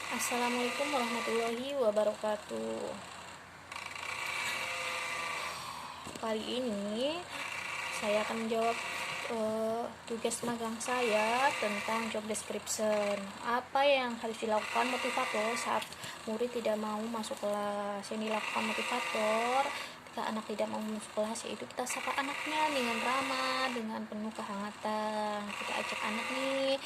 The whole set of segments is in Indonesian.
Assalamualaikum warahmatullahi wabarakatuh. Kali ini saya akan menjawab tugas magang saya tentang job description. Apa yang harus dilakukan motivator saat murid tidak mau masuk kelas? Yang dilakukan motivator ketika anak tidak mau masuk kelas, yaitu kita sapa anaknya dengan ramah, dengan penuh kehangatan. Kita ajak anak nih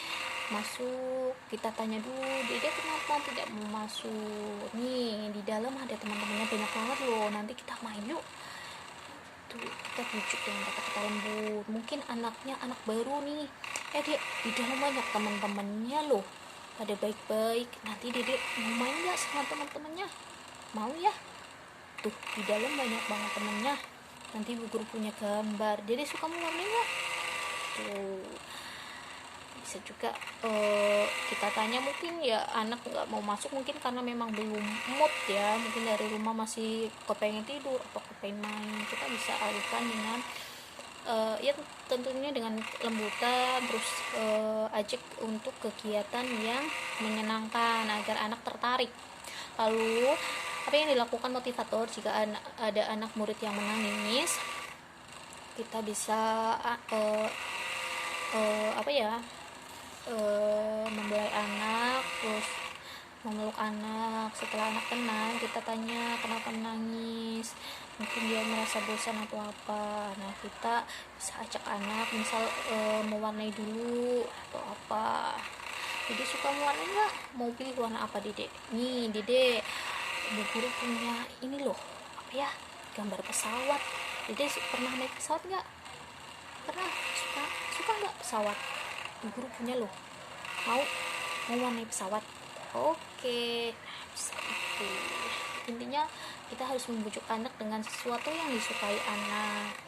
masuk, kita tanya dulu, dia kenapa tidak mau masuk, nih di dalam ada teman-temannya banyak banget loh, nanti kita main yuk. Tuh, kita bujuk dengan kata-kata lembut. Mungkin anaknya anak baru nih, dia di dalam banyak teman-temannya loh, pada baik-baik, nanti dedek mau main gak sama teman-temannya? Mau ya? Tuh, di dalam banyak banget temennya, nanti bu guru punya gambar, dedek suka mewarnai gak? Tuh, bisa juga kita tanya, mungkin ya anak nggak mau masuk mungkin karena memang belum mood ya, mungkin dari rumah masih kepengen tidur atau kepengen main. Kita bisa alihkan dengan ya tentunya dengan lembutan, terus ajak untuk kegiatan yang menyenangkan agar anak tertarik. Lalu apa yang dilakukan motivator jika ada anak murid yang menangis? Kita bisa membelai anak, terus memeluk anak. Setelah anak tenang, kita tanya kenapa menangis, mungkin dia merasa bosan atau apa. Nah, kita bisa ajak anak misal mewarnai dulu atau apa. Dedek suka mewarnai nggak? Mau pilih warna apa dedek? Nih dedek, bu guru punya ini loh, apa ya, gambar pesawat. Dedek pernah naik pesawat nggak? Pernah. Suka nggak pesawat? Guru punya loh, mau warnai pesawat. Oke, bisa itu. Intinya kita harus membujuk anak dengan sesuatu yang disukai anak,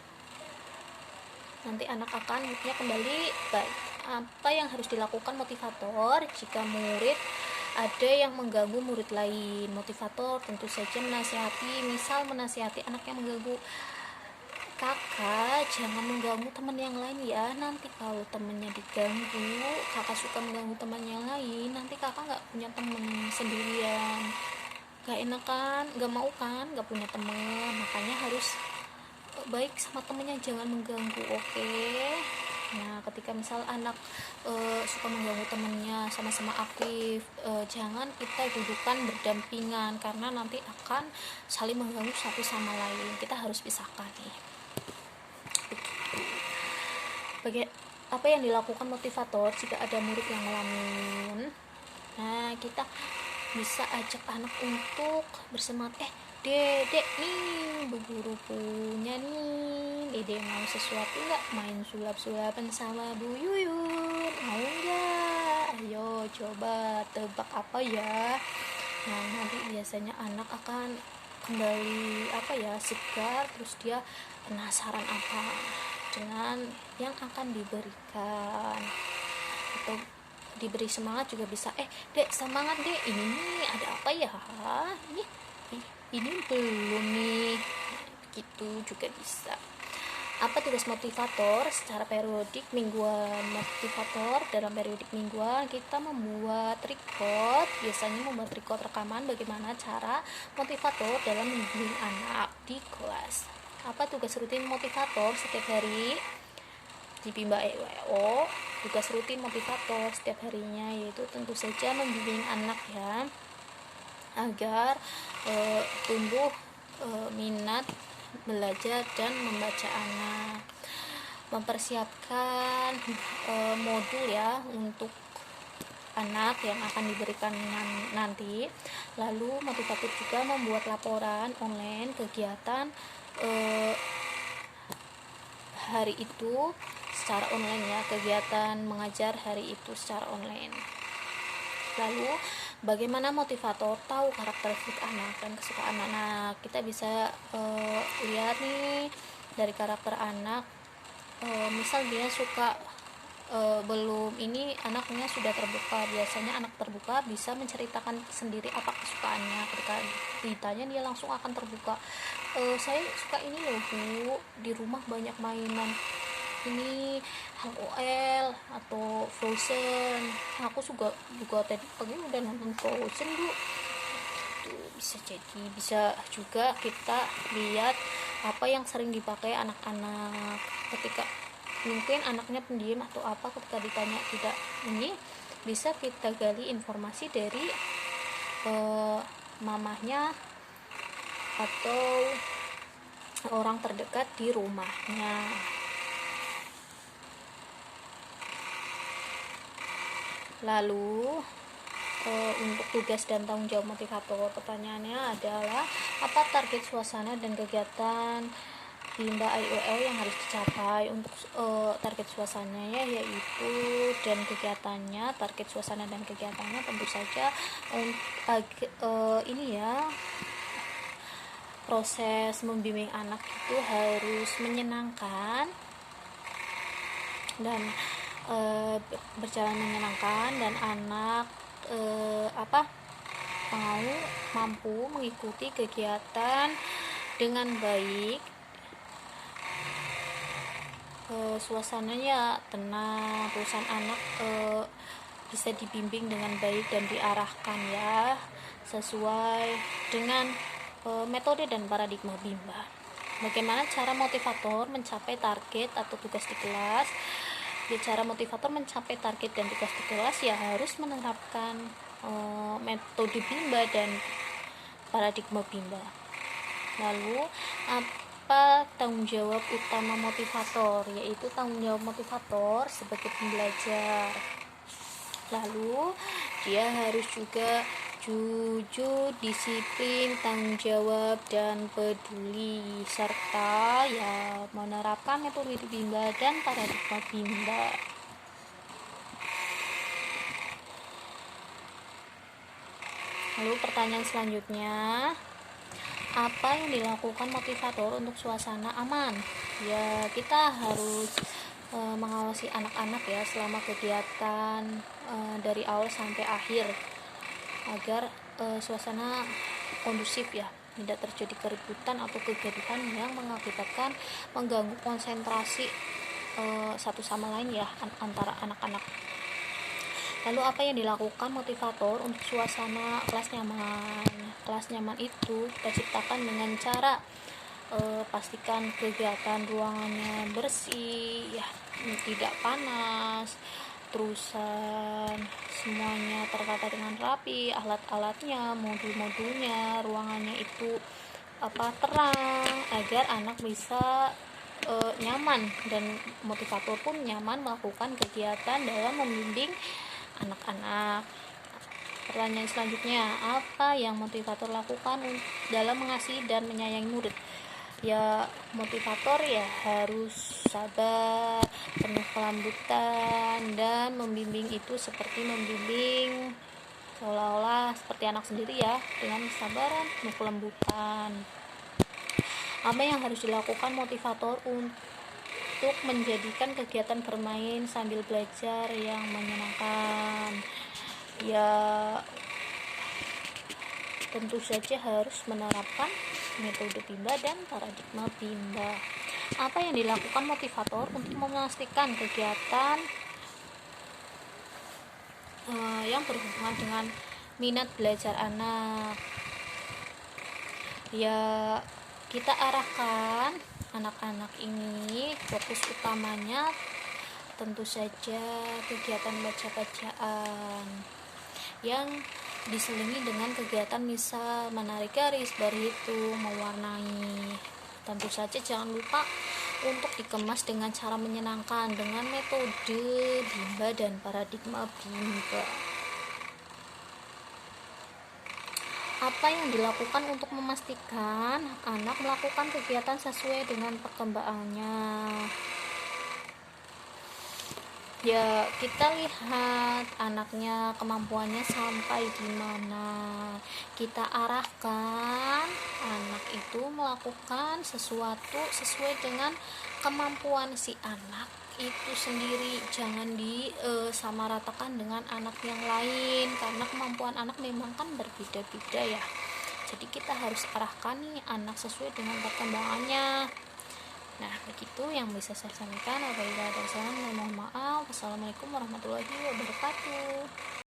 nanti anak akan moodnya kembali baik. Apa yang harus dilakukan motivator jika murid ada yang mengganggu murid lain? Motivator tentu saja menasihati, misal menasihati anak yang mengganggu, kakak jangan mengganggu teman yang lain ya, nanti kalau temennya diganggu, kakak suka mengganggu teman yang lain, nanti kakak nggak punya temen, sendirian, gak enak kan, gak mau kan, gak punya temen. Makanya harus baik sama temennya, jangan mengganggu. Oke. Nah, ketika misal anak suka mengganggu temennya, sama-sama aktif, jangan kita dudukkan berdampingan karena nanti akan saling mengganggu satu sama lain. Kita harus pisahkan nih. Apa yang dilakukan motivator jika ada murid yang melamun? Nah, kita bisa ajak anak untuk bersemangat. Dedek nih, bu guru punya nih, dedek mau sesuatu nggak? Main sulap-sulapan sama bu Yuyun, mau nggak? Ayo coba tebak apa ya. Nah, nanti biasanya anak akan kembali segar, terus dia penasaran apa dengan yang akan diberikan, atau diberi semangat juga bisa. Dek, semangat dek, ini nih ada apa ya, ini belum nih, gitu juga bisa. Apa tugas motivator secara periodik mingguan? Motivator dalam periodik mingguan kita membuat record, biasanya membuat record rekaman bagaimana cara motivator dalam membimbing anak di kelas. Apa tugas rutin motivator setiap hari di Bimba EWO? Tugas rutin motivator setiap harinya yaitu tentu saja membimbing anak ya, agar tumbuh minat belajar dan membaca anak. Mempersiapkan modul ya untuk anak yang akan diberikan nanti. Lalu motivator juga membuat laporan online kegiatan hari itu secara online ya, kegiatan mengajar hari itu secara online. Lalu bagaimana motivator tahu karakteristik anak dan kesukaan anak? Kita bisa lihat nih dari karakter anak. Misal dia suka belum, ini anaknya sudah terbuka. Biasanya anak terbuka bisa menceritakan sendiri apa kesukaannya. Ketika ditanya dia langsung akan terbuka. Saya suka ini loh bu, di rumah banyak mainan. ini LOL atau Frozen. Aku juga tadi pagi udah nonton Frozen Bu. Itu bisa jadi, bisa juga kita lihat apa yang sering dipakai anak-anak ketika mungkin anaknya pendiam atau apa, ketika ditanya tidak ini, bisa kita gali informasi dari mamahnya atau orang terdekat di rumahnya. Lalu untuk tugas dan tanggung jawab motivator, pertanyaannya adalah apa target suasana dan kegiatan Bimba IOL yang harus dicapai. Untuk target suasananya yaitu dan kegiatannya, target suasana dan kegiatannya tentu saja ini ya, proses membimbing anak itu harus menyenangkan dan berjalan menyenangkan, dan anak mampu mengikuti kegiatan dengan baik. Suasananya tenang, terusan anak bisa dibimbing dengan baik dan diarahkan ya sesuai dengan metode dan paradigma Bimba. Bagaimana cara motivator mencapai target atau tugas di kelas? Ya, cara motivator mencapai target dan tugas di kelas ya harus menerapkan metode Bimba dan paradigma Bimba. Lalu apa tanggung jawab utama motivator? Yaitu tanggung jawab motivator sebagai pembelajar. Lalu dia harus juga jujur, disiplin, tanggung jawab, dan peduli, serta ya menerapkan metode Bimba dan paradigma Bimba. Lalu pertanyaan selanjutnya, apa yang dilakukan motivator untuk suasana aman? Ya, kita harus mengawasi anak-anak ya selama kegiatan dari awal sampai akhir, agar suasana kondusif ya, tidak terjadi keributan atau kegaduhan yang mengakibatkan mengganggu konsentrasi satu sama lain ya antara anak-anak. Lalu apa yang dilakukan motivator untuk suasana kelas nyaman? Kelas nyaman itu kita ciptakan dengan cara pastikan kegiatan ruangannya bersih ya, tidak panas, terusan semuanya tertata dengan rapi, alat-alatnya, modul-modulnya, ruangannya itu terang, agar anak bisa nyaman, dan motivator pun nyaman melakukan kegiatan dalam membimbing anak-anak. Pertanyaan selanjutnya, apa yang motivator lakukan dalam mengasihi dan menyayangi murid? Ya, motivator ya harus sabar, penuh kelembutan, dan membimbing itu seperti membimbing seolah-olah seperti anak sendiri ya, dengan kesabaran, penuh kelembutan. Apa yang harus dilakukan motivator untuk menjadikan kegiatan bermain sambil belajar yang menyenangkan? Ya, tentu saja harus menerapkan metode Bimba dan paradigma Bimba. Apa yang dilakukan motivator untuk memastikan kegiatan yang berhubungan dengan minat belajar anak? Ya, kita arahkan anak-anak ini fokus utamanya tentu saja kegiatan baca-bacaan yang diselingi dengan kegiatan misal menarik garis, berhitung, mewarnai. Tentu saja jangan lupa untuk dikemas dengan cara menyenangkan dengan metode Bimba dan paradigma Bimba. Apa yang dilakukan untuk memastikan anak melakukan kegiatan sesuai dengan perkembangannya? Ya, kita lihat anaknya kemampuannya sampai di mana, kita arahkan anak itu melakukan sesuatu sesuai dengan kemampuan si anak itu sendiri. Jangan disamaratakan dengan anak yang lain, karena kemampuan anak memang kan berbeda-beda ya. Jadi kita harus arahkan nih anak sesuai dengan perkembangannya. Nah, begitu yang bisa saya sampaikan. Apabila ada kesalahan, mohon maaf. Wassalamualaikum warahmatullahi wabarakatuh.